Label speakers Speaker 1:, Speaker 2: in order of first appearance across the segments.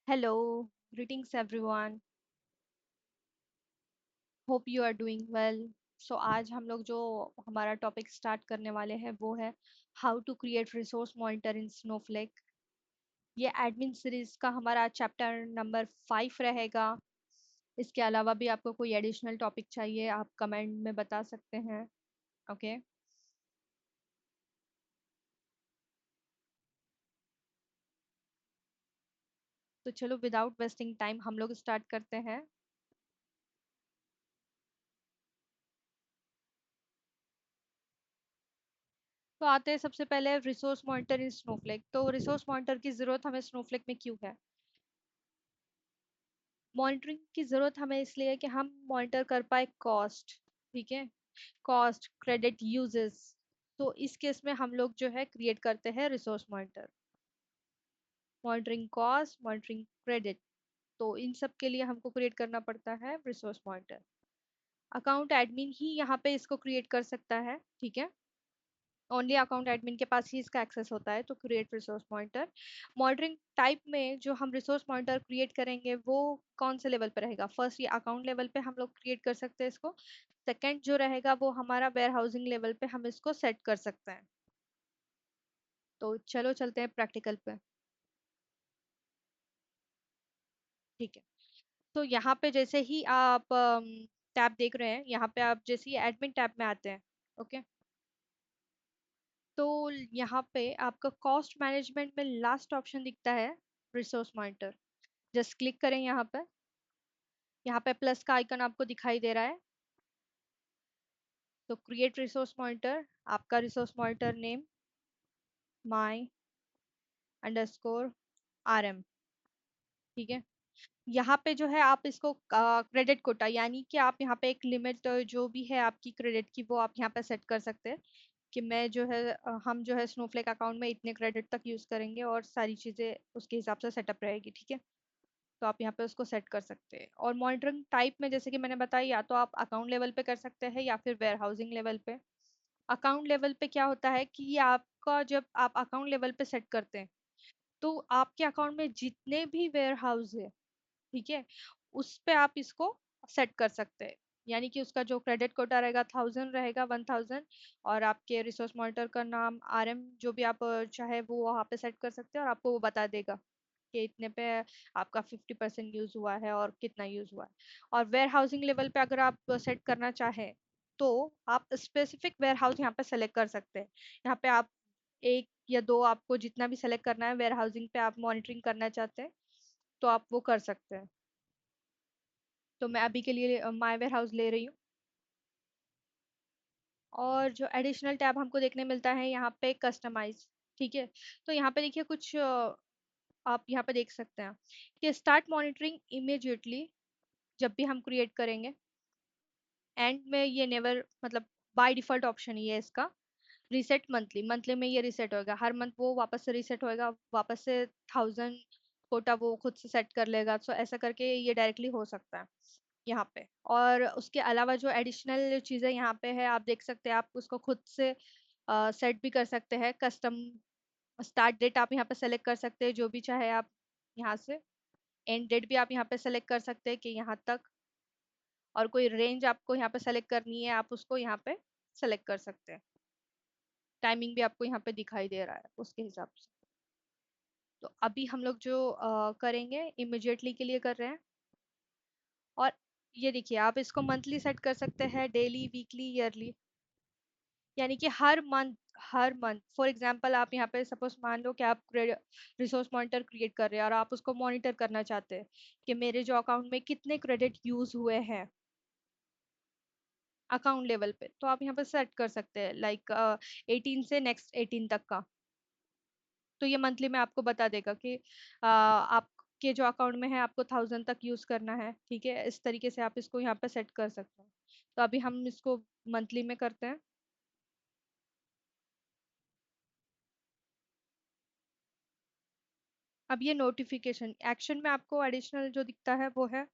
Speaker 1: Hello, greetings everyone. Hope you are doing well. आज हम लोग जो हमारा टॉपिक स्टार्ट करने वाले हैं वो है how to create resource monitor in Snowflake. ये एडमिन सीरीज का हमारा चैप्टर नंबर 5 रहेगा। इसके अलावा भी आपको कोई एडिशनल टॉपिक चाहिए आप कमेंट में बता सकते हैं। ओके, तो चलो विदाउट वेस्टिंग टाइम हम लोग स्टार्ट करते हैं। तो आते हैं सबसे पहले रिसोर्स मॉनिटर इन स्नोफ्लेक। तो रिसोर्स मॉनिटर की जरूरत हमें स्नोफ्लेक में क्यों है? मॉनिटरिंग की ज़रूरत हमें इसलिए है कि हम मॉनिटर कर पाए कॉस्ट। ठीक है, कॉस्ट क्रेडिट यूजेस। तो इस केस में हम लोग जो है क्रिएट करते हैं resource monitor. Monitoring cost, monitoring credit, तो इन सब के लिए हमको क्रिएट करना पड़ता है रिसोर्स मॉनिटर। अकाउंट एडमिन ही यहाँ पे इसको क्रिएट कर सकता है। ठीक है, ओनली अकाउंट एडमिन के पास ही इसका एक्सेस होता है। तो create resource monitor. Monitoring type में जो हम रिसोर्स मॉनिटर क्रिएट करेंगे वो कौन से लेवल पे रहेगा? फर्स्ट, ये अकाउंट लेवल पे हम लोग क्रिएट कर सकते हैं इसको। सेकंड जो रहेगा वो हमारा वेयर हाउसिंग लेवल पे हम इसको सेट कर सकते हैं। तो चलो चलते हैं प्रैक्टिकल पे। ठीक है, तो यहाँ पे जैसे ही आप टैब देख रहे हैं, यहाँ पे आप जैसे ही एडमिन टैब में आते हैं। ओके, तो यहाँ पे आपका कॉस्ट मैनेजमेंट में लास्ट ऑप्शन दिखता है रिसोर्स मॉनिटर। जस्ट क्लिक करें यहाँ पे। यहाँ पे प्लस का आइकन आपको दिखाई दे रहा है। तो क्रिएट रिसोर्स मॉनिटर, आपका resource monitor name my underscore R M. ठीक है, यहाँ पे जो है आप इसको क्रेडिट कोटा, यानी कि आप यहाँ पे एक लिमिट जो भी है आपकी क्रेडिट की वो आप यहाँ पे सेट कर सकते हैं कि मैं जो है हम जो है स्नोफ्लेक अकाउंट में इतने क्रेडिट तक यूज करेंगे और सारी चीजें उसके हिसाब से सेटअप रहेगी। ठीक है, तो आप यहाँ पे उसको सेट कर सकते हैं। और मॉनिटरिंग टाइप में जैसे कि मैंने बताया, या तो आप अकाउंट लेवल पे कर सकते हैं या फिर वेयर हाउसिंग लेवल पे। अकाउंट लेवल पे क्या होता है कि ये आपका जब आप अकाउंट लेवल पे सेट करते हैं तो आपके अकाउंट में जितने भी वेयर हाउस है, ठीक है, उस पे आप इसको सेट कर सकते हैं। यानी कि उसका जो क्रेडिट कोटा रहेगा 1000 रहेगा, 1000। और आपके रिसोर्स मॉनिटर का नाम आरएम जो भी आप चाहे वो वहाँ पे सेट कर सकते हैं और आपको वो बता देगा कि इतने पे आपका 50% यूज हुआ है और कितना यूज हुआ है। और वेयर हाउसिंग लेवल पे अगर आप सेट करना चाहें तो आप स्पेसिफिक वेयर हाउस यहाँ पे सेलेक्ट कर सकते हैं। यहाँ पे आप एक या दो, आपको जितना भी सेलेक्ट करना है वेयर हाउसिंग पे आप मॉनिटरिंग करना चाहते हैं तो आप वो कर सकते हैं। तो मैं अभी के लिए माय वेयर हाउस ले रही हूँ। और जो एडिशनल टैब हमको देखने मिलता है यहाँ पे कस्टमाइज। ठीक है, तो यहाँ पे देखिए कुछ आप यहाँ पे देख सकते हैं कि स्टार्ट मॉनिटरिंग इमीडिएटली जब भी हम क्रिएट करेंगे। एंड में ये नेवर, मतलब बाय डिफॉल्ट ऑप्शन ही है इसका। रीसेट मंथली, मंथली में ये रीसेट होगा, हर मंथ वो वापस से रीसेट होएगा, वापस से 1000 कोटा वो खुद से सेट कर लेगा। सो ऐसा करके ये डायरेक्टली हो सकता है यहाँ पे। और उसके अलावा जो एडिशनल चीज़ें यहाँ पे है आप देख सकते हैं, आप उसको खुद से सेट भी कर सकते हैं। कस्टम स्टार्ट डेट आप यहाँ पे सेलेक्ट कर सकते हैं जो भी चाहे आप यहाँ से। एंड डेट भी आप यहाँ पे सेलेक्ट कर सकते हैं कि यहाँ तक। और कोई रेंज आपको यहाँ पे सेलेक्ट करनी है आप उसको यहाँ पे सेलेक्ट कर सकते हैं। टाइमिंग भी आपको यहाँ पे दिखाई दे रहा है उसके हिसाब से। तो अभी हम लोग जो करेंगे इमिजिएटली के लिए कर रहे हैं। और ये देखिए आप इसको मंथली सेट कर सकते हैं, डेली, वीकली, ईयरली। यानी कि हर मंथ फॉर एग्जांपल आप यहाँ पे सपोज मान लो कि आप रिसोर्स मॉनिटर क्रिएट कर रहे हैं और आप उसको मॉनिटर करना चाहते हैं कि मेरे जो अकाउंट में कितने क्रेडिट यूज हुए हैं अकाउंट लेवल पे, तो आप यहाँ पे सेट कर सकते हैं लाइक 18 से नेक्स्ट 18 तक का। तो ये मंथली में आपको बता देगा कि आपके जो अकाउंट में है आपको 1000 तक यूज करना है। ठीक है, इस तरीके से आप इसको यहाँ पे सेट कर सकते हैं। तो अभी हम इसको मंथली में करते हैं। अब ये नोटिफिकेशन एक्शन में आपको एडिशनल जो दिखता है वो है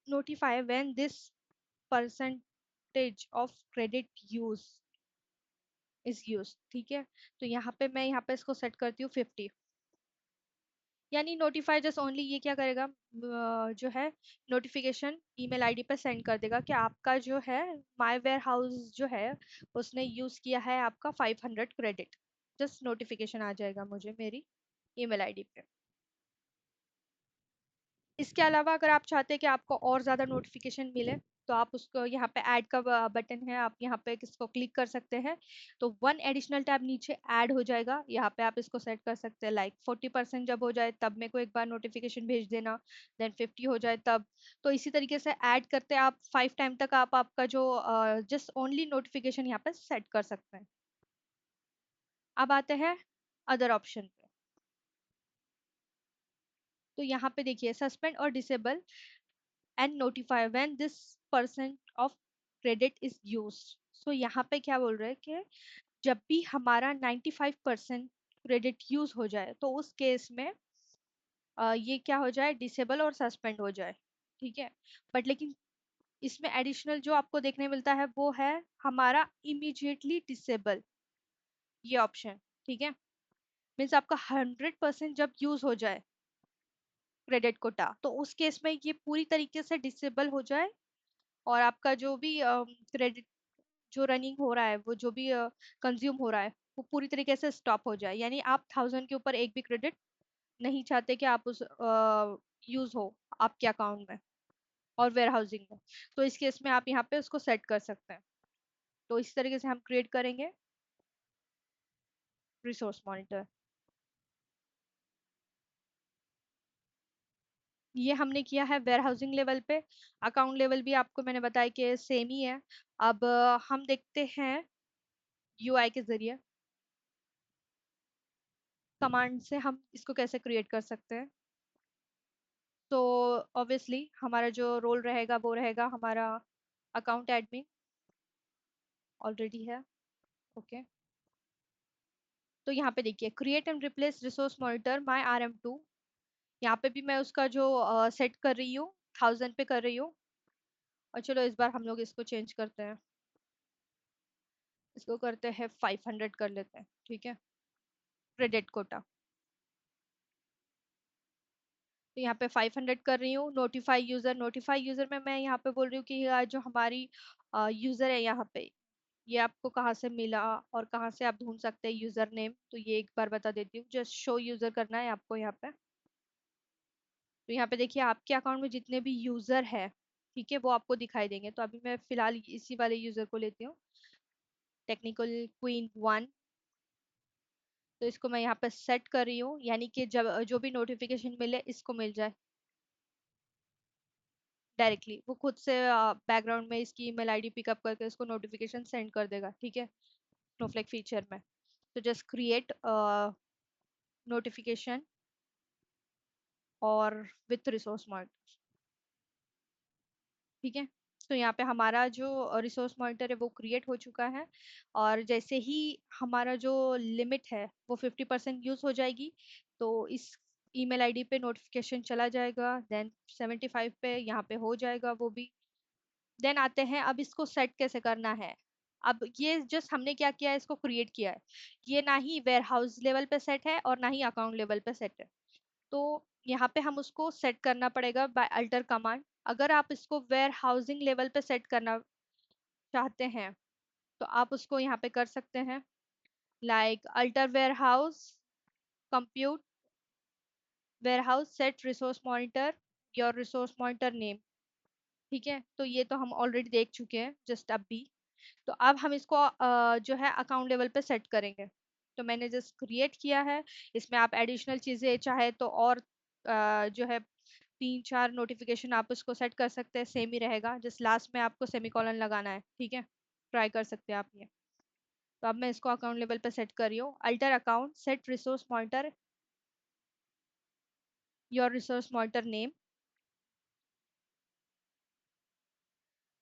Speaker 1: notify when this percentage of credit use is use. ठीक है, तो यहाँ पे मैं यहाँ पे इसको सेट करती हूँ 50। यानी नोटिफाई जस्ट ओनली ये क्या करेगा, जो है नोटिफिकेशन ईमेल आईडी पर सेंड कर देगा कि आपका जो है माय वेयर हाउस जो है उसने यूज़ किया है आपका 500 क्रेडिट। जस्ट नोटिफिकेशन आ जाएगा मुझे मेरी ईमेल आईडी पे। इसके अलावा अगर आप चाहते हैं कि आपको और ज़्यादा नोटिफिकेशन मिले, तो आप उसको यहाँ पे ऐड का बटन है, आप यहाँ पे इसको क्लिक कर सकते हैं। तो वन एडिशनल टैब नीचे ऐड हो जाएगा, यहाँ पे आप इसको सेट कर सकते हैं लाइक 40% जब हो जाए तब मेरे को एक बार नोटिफिकेशन भेज देना, देन 50 हो जाए तब। तो इसी तरीके से ऐड करते आप 5 टाइम तक आप आपका जो जस्ट ओनली नोटिफिकेशन यहाँ पे सेट कर सकते हैं। अब आते हैं अदर ऑप्शन पे। तो यहाँ पे देखिए सस्पेंड और disable and notify when this percent of credit is used. So यहाँ पे क्या बोल रहे हैं कि जब भी हमारा 95% क्रेडिट यूज हो जाए तो उस केस में ये क्या हो जाए, डिसेबल और सस्पेंड हो जाए। ठीक है, बट लेकिन इसमें एडिशनल जो आपको देखने मिलता है वो है हमारा इमीडिएटली डिसेबल, ये ऑप्शन। ठीक है, मीन्स आपका 100% जब यूज हो जाए क्रेडिट कोटा तो उस केस में ये पूरी तरीके से डिसेबल हो जाए, और आपका जो भी क्रेडिट जो रनिंग हो रहा है, वो जो भी कंज्यूम हो रहा है, वो पूरी तरीके से स्टॉप हो जाए। यानी आप 1000 के ऊपर एक भी क्रेडिट नहीं चाहते कि आप उस यूज हो आपके अकाउंट में और वेयर हाउसिंग में। तो इस केस में आप यहाँ पे उसको सेट कर सकते हैं। तो इस तरीके से हम क्रिएट करेंगे रिसोर्स मॉनिटर। ये हमने किया है वेयर हाउसिंग लेवल पे। अकाउंट लेवल भी आपको मैंने बताया कि सेम ही है। अब हम देखते हैं यूआई के जरिए कमांड से हम इसको कैसे क्रिएट कर सकते हैं। तो ऑब्वियसली हमारा जो रोल रहेगा वो रहेगा हमारा अकाउंट एडमिन, ऑलरेडी है। ओके, तो यहाँ पे देखिए create and replace resource monitor my RM2। यहाँ पे भी मैं उसका जो सेट कर रही हूँ 1000 पे कर रही हूँ। और चलो इस बार हम लोग इसको चेंज करते हैं, इसको करते हैं 500 कर लेते हैं। ठीक है, क्रेडिट कोटा। तो यहाँ पे 500 कर रही हूँ। नोटिफाई यूजर, नोटिफाई यूजर में मैं यहाँ पे बोल रही हूँ कि जो हमारी यूजर है यहाँ पे, ये आपको कहाँ से मिला और कहाँ से आप ढूंढ सकते हैं यूजर नेम, तो ये एक बार बता देती हूँ। जस्ट शो यूजर करना है आपको यहाँ पे। तो यहाँ पे देखिए आपके अकाउंट में जितने भी यूजर है, ठीक है, वो आपको दिखाई देंगे। तो अभी मैं फिलहाल इसी वाले यूजर को लेती हूँ, टेक्निकल क्वीन 1। तो इसको मैं यहाँ पे सेट कर रही हूँ, यानी कि जब जो भी नोटिफिकेशन मिले इसको मिल जाए डायरेक्टली। वो खुद से बैकग्राउंड में इसकी ईमेल आईडी पिकअप करके इसको नोटिफिकेशन सेंड कर देगा। ठीक है, स्नोफ्लेक फीचर में। तो जस्ट क्रिएट नोटिफिकेशन और विथ रिसोर्स मॉनिटर। ठीक है, तो यहाँ पे हमारा जो रिसोर्स मॉनिटर है वो क्रिएट हो चुका है। और जैसे ही हमारा जो लिमिट है वो 50% यूज हो जाएगी, तो इस ईमेल आईडी पे नोटिफिकेशन चला जाएगा। देन 75 पे यहाँ पे हो जाएगा वो भी। देन आते हैं, अब इसको सेट कैसे करना है। अब ये जस्ट हमने क्या किया है, इसको क्रिएट किया है। ये ना ही वेयर हाउस लेवल पे सेट है और ना ही अकाउंट लेवल पे सेट है। तो यहाँ पे हम उसको सेट करना पड़ेगा बाय अल्टर कमांड। अगर आप इसको वेयर हाउसिंग लेवल पे सेट करना चाहते हैं तो आप उसको यहाँ पे कर सकते हैं, like alter warehouse compute warehouse set resource monitor your resource monitor name. ठीक है, तो ये तो हम ऑलरेडी देख चुके हैं जस्ट अभी। तो अब हम इसको जो है अकाउंट लेवल पे सेट करेंगे। तो मैंने जस्ट क्रिएट किया है। इसमें आप एडिशनल चीज़ें चाहे तो और जो है 3 4 नोटिफिकेशन आप उसको सेट कर सकते हैं, सेम ही रहेगा। जस्ट लास्ट में आपको सेमीकोलन लगाना है। ठीक है, ट्राई कर सकते हैं आप ये। तो अब मैं इसको अकाउंट लेवल पे सेट कर रही हूँ, alter account set resource monitor your resource monitor name.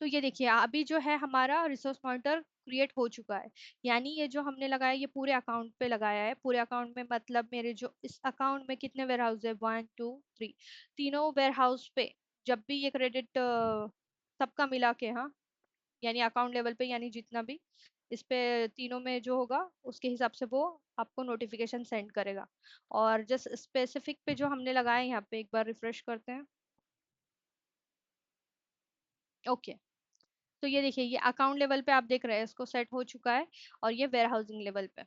Speaker 1: तो ये देखिए अभी जो है हमारा रिसोर्स मॉनिटर क्रिएट हो चुका है। यानी ये जो हमने लगाया ये पूरे अकाउंट पे लगाया है। पूरे अकाउंट में मतलब मेरे जो इस अकाउंट में कितने वेयर हाउस है, 1 2 3, तीनों वेयर हाउस पे जब भी ये क्रेडिट सबका मिला के, हाँ, यानी अकाउंट लेवल पे, यानी जितना भी इस पे तीनों में जो होगा उसके हिसाब से वो आपको नोटिफिकेशन सेंड करेगा। और जस्ट स्पेसिफिक पे जो हमने लगाया है यहाँ पे, एक बार रिफ्रेश करते हैं। ओके, तो ये देखिए, ये अकाउंट लेवल पे आप देख रहे हैं इसको सेट हो चुका है। और ये वेयर हाउसिंग लेवल पे,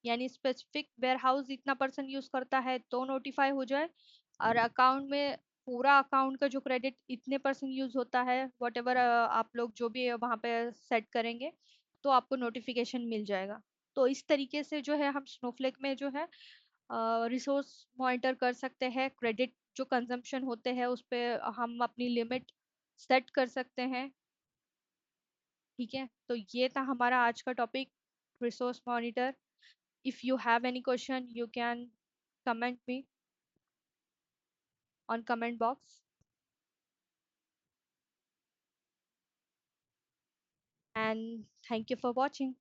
Speaker 1: यानी स्पेसिफिक वेयर हाउस इतना परसेंट यूज करता है तो नोटिफाई हो जाए, और अकाउंट में पूरा अकाउंट का जो क्रेडिट इतने परसेंट यूज होता है, वट एवर आप लोग जो भी वहाँ पे सेट करेंगे, तो आपको नोटिफिकेशन मिल जाएगा। तो इस तरीके से जो है हम स्नोफ्लेक में जो है रिसोर्स मॉनिटर कर सकते हैं। क्रेडिट जो कंजम्पशन होते हैं उस पे हम अपनी लिमिट सेट कर सकते हैं। ठीक है, तो ये था हमारा आज का topic, resource monitor. If you have any question, you can comment me on comment box. And thank you for watching.